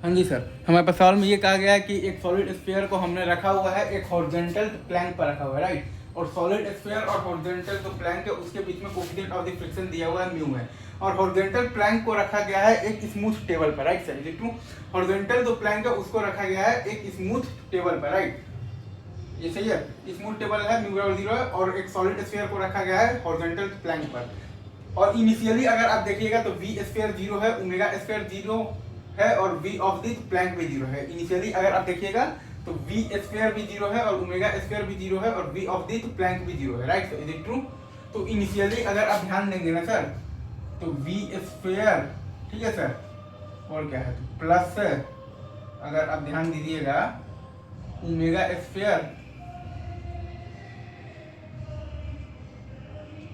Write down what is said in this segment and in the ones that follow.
हाँ जी सर, हमारे पास सवाल में ये कहा गया है कि एक सॉलिड स्फीयर को हमने रखा हुआ है एक हॉरिजॉन्टल प्लैंक पर रखा हुआ है, राइट। और सॉलिड स्फीयर और हॉरिजॉन्टल जो प्लैंक है उसके बीच में कोएफिशिएंट ऑफ द फ्रिक्शन दिया हुआ है म्यू है। और हॉरिजॉन्टल प्लैंक को रखा गया है एक स्मूथ टेबल पर, राइट सर। ट्रू, हॉरिजॉन्टल जो प्लैंक है उसको रखा गया है एक स्मूथ टेबल पर, राइट। ये सही है, स्मूथ टेबल है, म्यू बराबर 0 है, और एक सॉलिड स्फीयर को रखा गया है हॉरिजॉन्टल प्लैंक पर। और इनिशियली अगर आप देखिएगा तो वी स्क्वायर 0 है, ओमेगा स्क्वायर 0 है, और वी ऑफ द प्लैंक भी 0 है। इनिशियली अगर आप देखिएगा तो वी स्क्वायर भी 0 है और ओमेगा स्क्वायर भी 0 है और वी ऑफ द प्लैंक भी 0 है, राइट। Is it true? तो इनिशियली अगर आप ध्यान देंगे ना सर, तो वी स्क्वायर, ठीक है सर, और क्या है तो प्लस, अगर आप ध्यान दीजिएगा ओमेगा स्क्वायर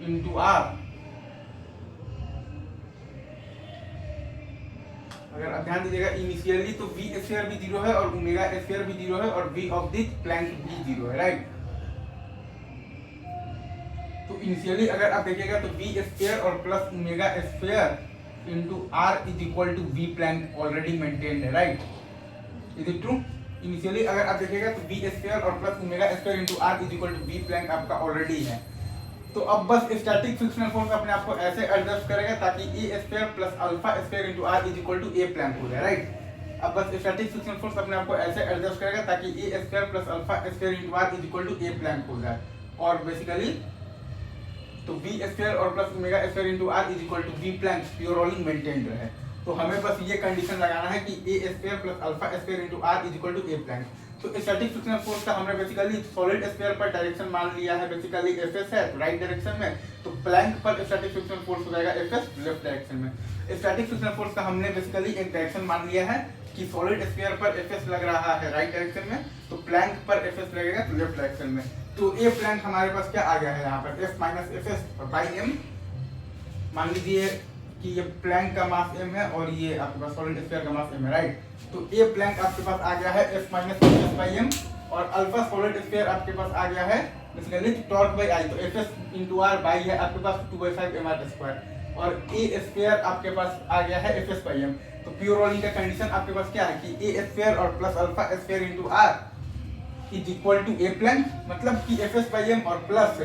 इंटू आर, अगर आप ध्यान दीजिएगा इनिशियली तो वी स्क्वायर भी 0 है और ओमेगा स्क्वायर भी 0 है और वी ऑफ द प्लैंक भी 0 है, राइट। तो इनिशियली अगर आप देखिएगा तो वी स्क्वायर और plus omega square into R is equal to V plank already maintained है, right. Is it true? Initially अगर आप देखिएगा तो वी स्क्वायर और plus omega square into R is equal to V plank आपका already है। तो अब बस स्टैटिक फ्रिक्शनल फोर्स अपने आप को ऐसे एडजस्ट करेगा ताकि a square plus alpha square into R is equal to A plank हो जाए, राइट। अब बस स्टैटिक फ्रिक्शनल फोर्स अपने आप को ऐसे एडजस्ट करेगा ताकि a square plus alpha square into R is equal to A plank हो जाए। और बेसिकली तो वी स्क्वायर और plus omega square into R is equal to V plank purely maintained रहे। तो हमें बस ये कंडीशन लगाना है कि ए square plus alpha square into R is equal to A plank. तो स्टैटिक फ्रिक्शनल फोर्स का हमने बेसिकली सॉलिड स्फीयर पर डायरेक्शन मान लिया है, बेसिकली एफएस है राइट डायरेक्शन में, तो प्लैंक पर स्टैटिक फ्रिक्शनल फोर्स हो जाएगा एफएस लेफ्ट डायरेक्शन में। स्टैटिक फ्रिक्शनल फोर्स का हमने बेसिकली एक डायरेक्शन मान लिया है कि सॉलिड स्फीयर पर एफएस लग रहा है राइट डायरेक्शन में, तो प्लैंक पर एफएस लगेगा तो लेफ्ट डायरेक्शन में। तो ए प्लैंक हमारे पास क्या आ गया है यहाँ पर F minus F S by M. मान लीजिए कि ये प्लैंक का मास m है और ये आपके पास सॉलिड स्फीयर का मास m है, राइट। तो ए प्लैंक आपके पास आ गया है f minus F by M, और अल्फा सॉलिड स्फीयर आपके पास आ गया है बेसिकली टॉर्क बाई आई, तो एफ इंटू आर बाई है आपके पास 2/5 mr स्क्वायर, और ए स्क्वायर आपके पास आ गया है एफ एस बाई एम। तो प्योरली का कंडीशन आपके पास क्या है कि ए स्क्वायर और plus alpha square into R is equal to A plank, मतलब कि एफ एस बाई एम और plus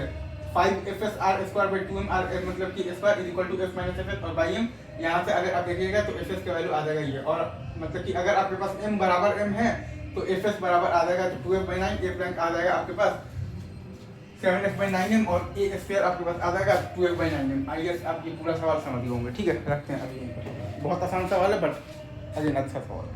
5 F S R square by 2m R, मतलब कि square is equal to F minus F S और by M. यहाँ से अगर आप देखिएगा तो एफ एस का वैल्यू आ जाएगा ये, और मतलब कि अगर आपके पास m बराबर m है तो एफ एस बराबर आ जाएगा तो 2f/9, ए प्लैंक आ जाएगा आपके पास 7f/9m, और ए स्क्वायर आपके पास आ जाएगा 2f/9m। आई गेस आप ये पूरा सवाल समझ गए होंगे, ठीक है। रखते हैं अभी यहीं पर, बहुत आसान सवाल है बट अजीब अच्छा सवाल है।